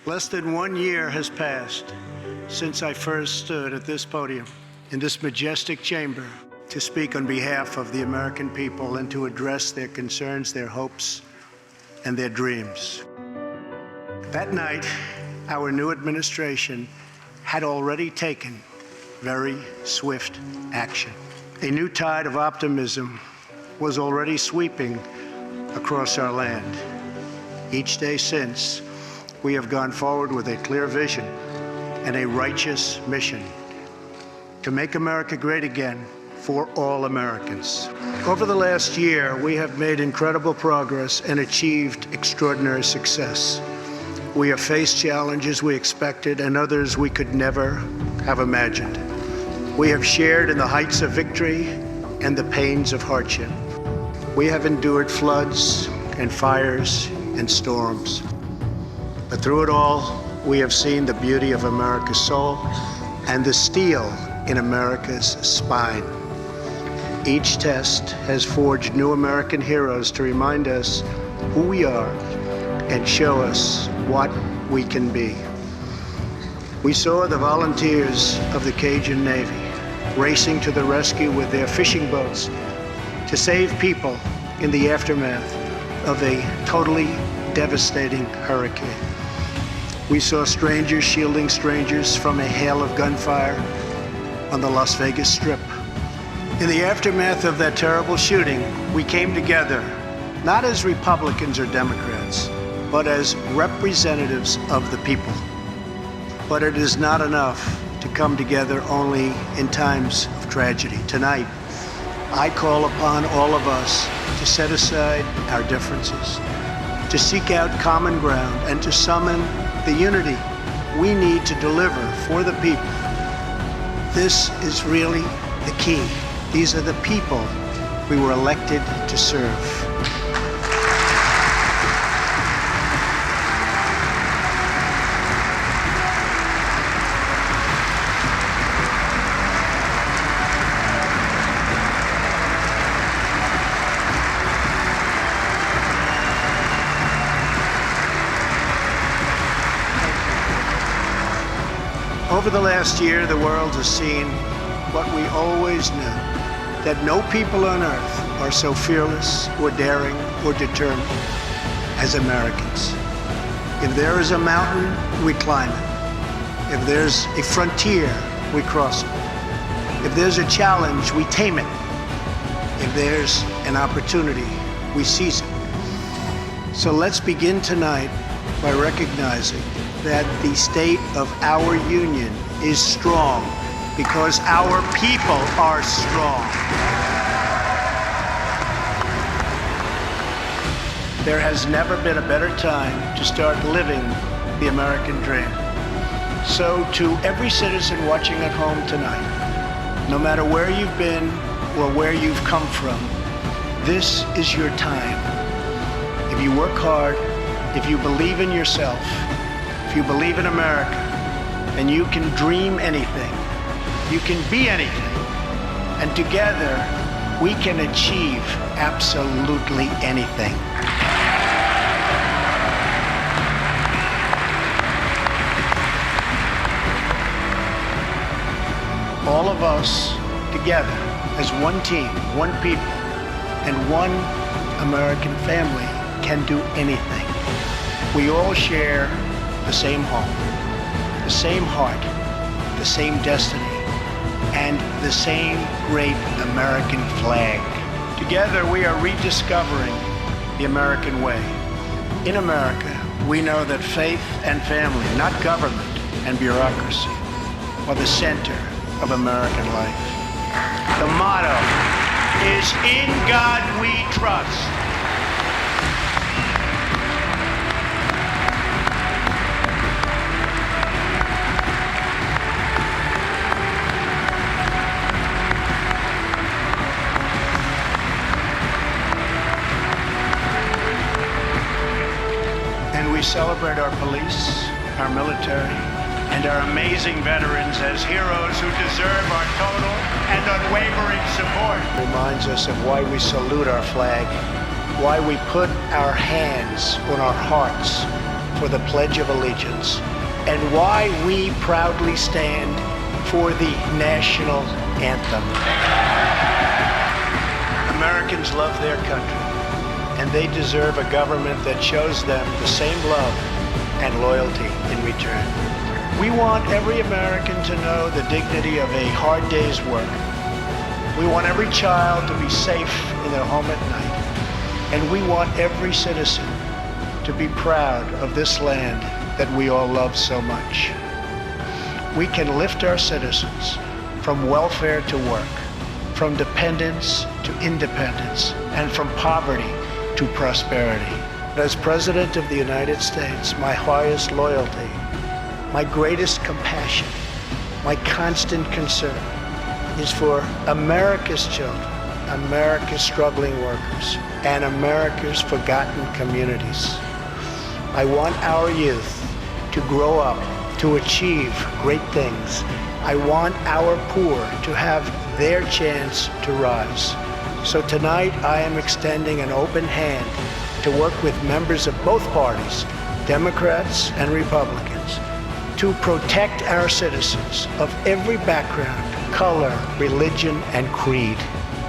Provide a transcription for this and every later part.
Less than 1 year has passed since I first stood at this podium, in this majestic chamber, to speak on behalf of the American people and to address their concerns, their hopes, and their dreams. That night, our new administration had already taken very swift action. A new tide of optimism was already sweeping across our land. Each day since, we have gone forward with a clear vision and a righteous mission to make America great again for all Americans. Over the last year, we have made incredible progress and achieved extraordinary success. We have faced challenges we expected and others we could never have imagined. We have shared in the heights of victory and the pains of hardship. We have endured floods and fires and storms. But through it all, we have seen the beauty of America's soul and the steel in America's spine. Each test has forged new American heroes to remind us who we are and show us what we can be. We saw the volunteers of the Cajun Navy racing to the rescue with their fishing boats to save people in the aftermath of a totally devastating hurricane. We saw strangers shielding strangers from a hail of gunfire on the Las Vegas Strip. In the aftermath of that terrible shooting, we came together, not as Republicans or Democrats, but as representatives of the people. But it is not enough to come together only in times of tragedy. Tonight, I call upon all of us to set aside our differences, to seek out common ground, and to summon the unity we need to deliver for the people. This is really the key. These are the people we were elected to serve. Over the last year, the world has seen what we always knew, that no people on earth are so fearless or daring or determined as Americans. If there is a mountain, we climb it. If there's a frontier, we cross it. If there's a challenge, we tame it. If there's an opportunity, we seize it. So let's begin tonight by recognizing that the state of our union is strong because our people are strong. There has never been a better time to start living the American dream. So to every citizen watching at home tonight, no matter where you've been or where you've come from, this is your time. If you work hard, if you believe in yourself, if you believe in America, then you can dream anything. You can be anything. And together, we can achieve absolutely anything. All of us together as one team, one people, and one American family can do anything. We all share the same home, the same heart, the same destiny, and the same great American flag. Together, we are rediscovering the American way. In America, we know that faith and family, not government and bureaucracy, are the center of American life. The motto is, "In God we trust." We celebrate our police, our military, and our amazing veterans as heroes who deserve our total and unwavering support. It reminds us of why we salute our flag, why we put our hands on our hearts for the Pledge of Allegiance and why we proudly stand for the national anthem. Americans love their country, and they deserve a government that shows them the same love and loyalty in return. We want every American to know the dignity of a hard day's work. We want every child to be safe in their home at night. And we want every citizen to be proud of this land that we all love so much. We can lift our citizens from welfare to work, from dependence to independence, and from poverty to prosperity. As President of the United States, my highest loyalty, my greatest compassion, my constant concern is for America's children, America's struggling workers, and America's forgotten communities. I want our youth to grow up, to achieve great things. I want our poor to have their chance to rise. So tonight I am extending an open hand to work with members of both parties, Democrats and Republicans, to protect our citizens of every background, color, religion, and creed.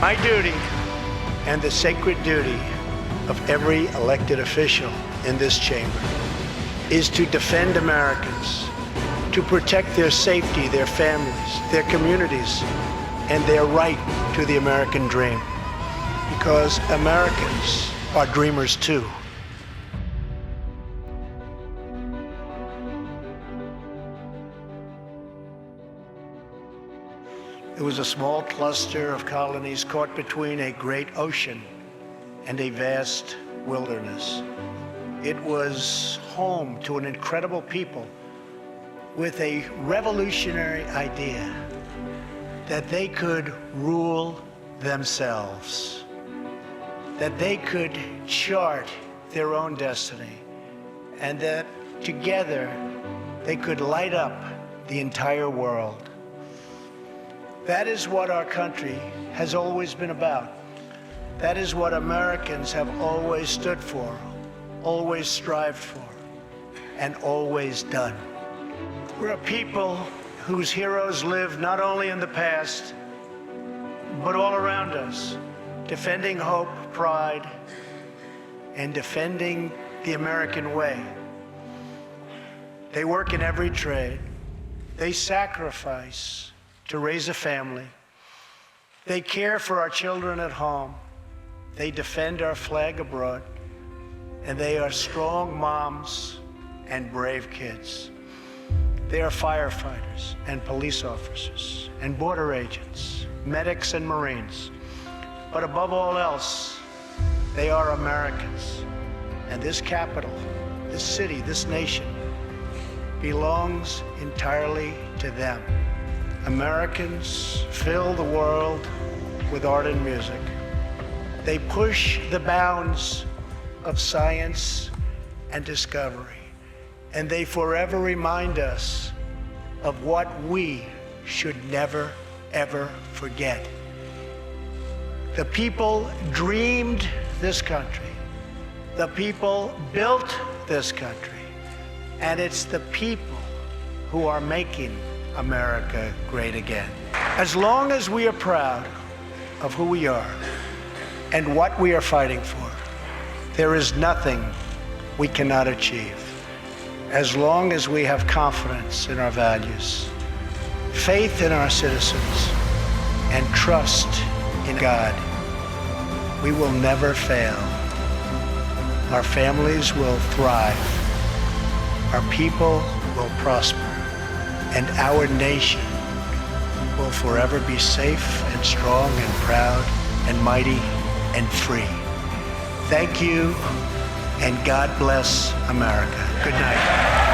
My duty and the sacred duty of every elected official in this chamber is to defend Americans, to protect their safety, their families, their communities, and their right to the American dream. Because Americans are dreamers too. It was a small cluster of colonies caught between a great ocean and a vast wilderness. It was home to an incredible people with a revolutionary idea that they could rule themselves, that they could chart their own destiny, and that together they could light up the entire world. That is what our country has always been about. That is what Americans have always stood for, always strived for, and always done. We're a people whose heroes live not only in the past, but all around us, defending hope, pride, and defending the American way. They work in every trade. They sacrifice to raise a family. They care for our children at home. They defend our flag abroad. And they are strong moms and brave kids. They are firefighters and police officers and border agents, medics and Marines. But above all else, they are Americans. And this capital, this city, this nation belongs entirely to them. Americans fill the world with art and music. They push the bounds of science and discovery. And they forever remind us of what we should never, ever forget. The people dreamed this country. The people built this country. And it's the people who are making America great again. As long as we are proud of who we are and what we are fighting for, there is nothing we cannot achieve. As long as we have confidence in our values, faith in our citizens, and trust in God, we will never fail. Our families will thrive. Our people will prosper. And our nation will forever be safe and strong and proud and mighty and free. Thank you, and God bless America. Good night.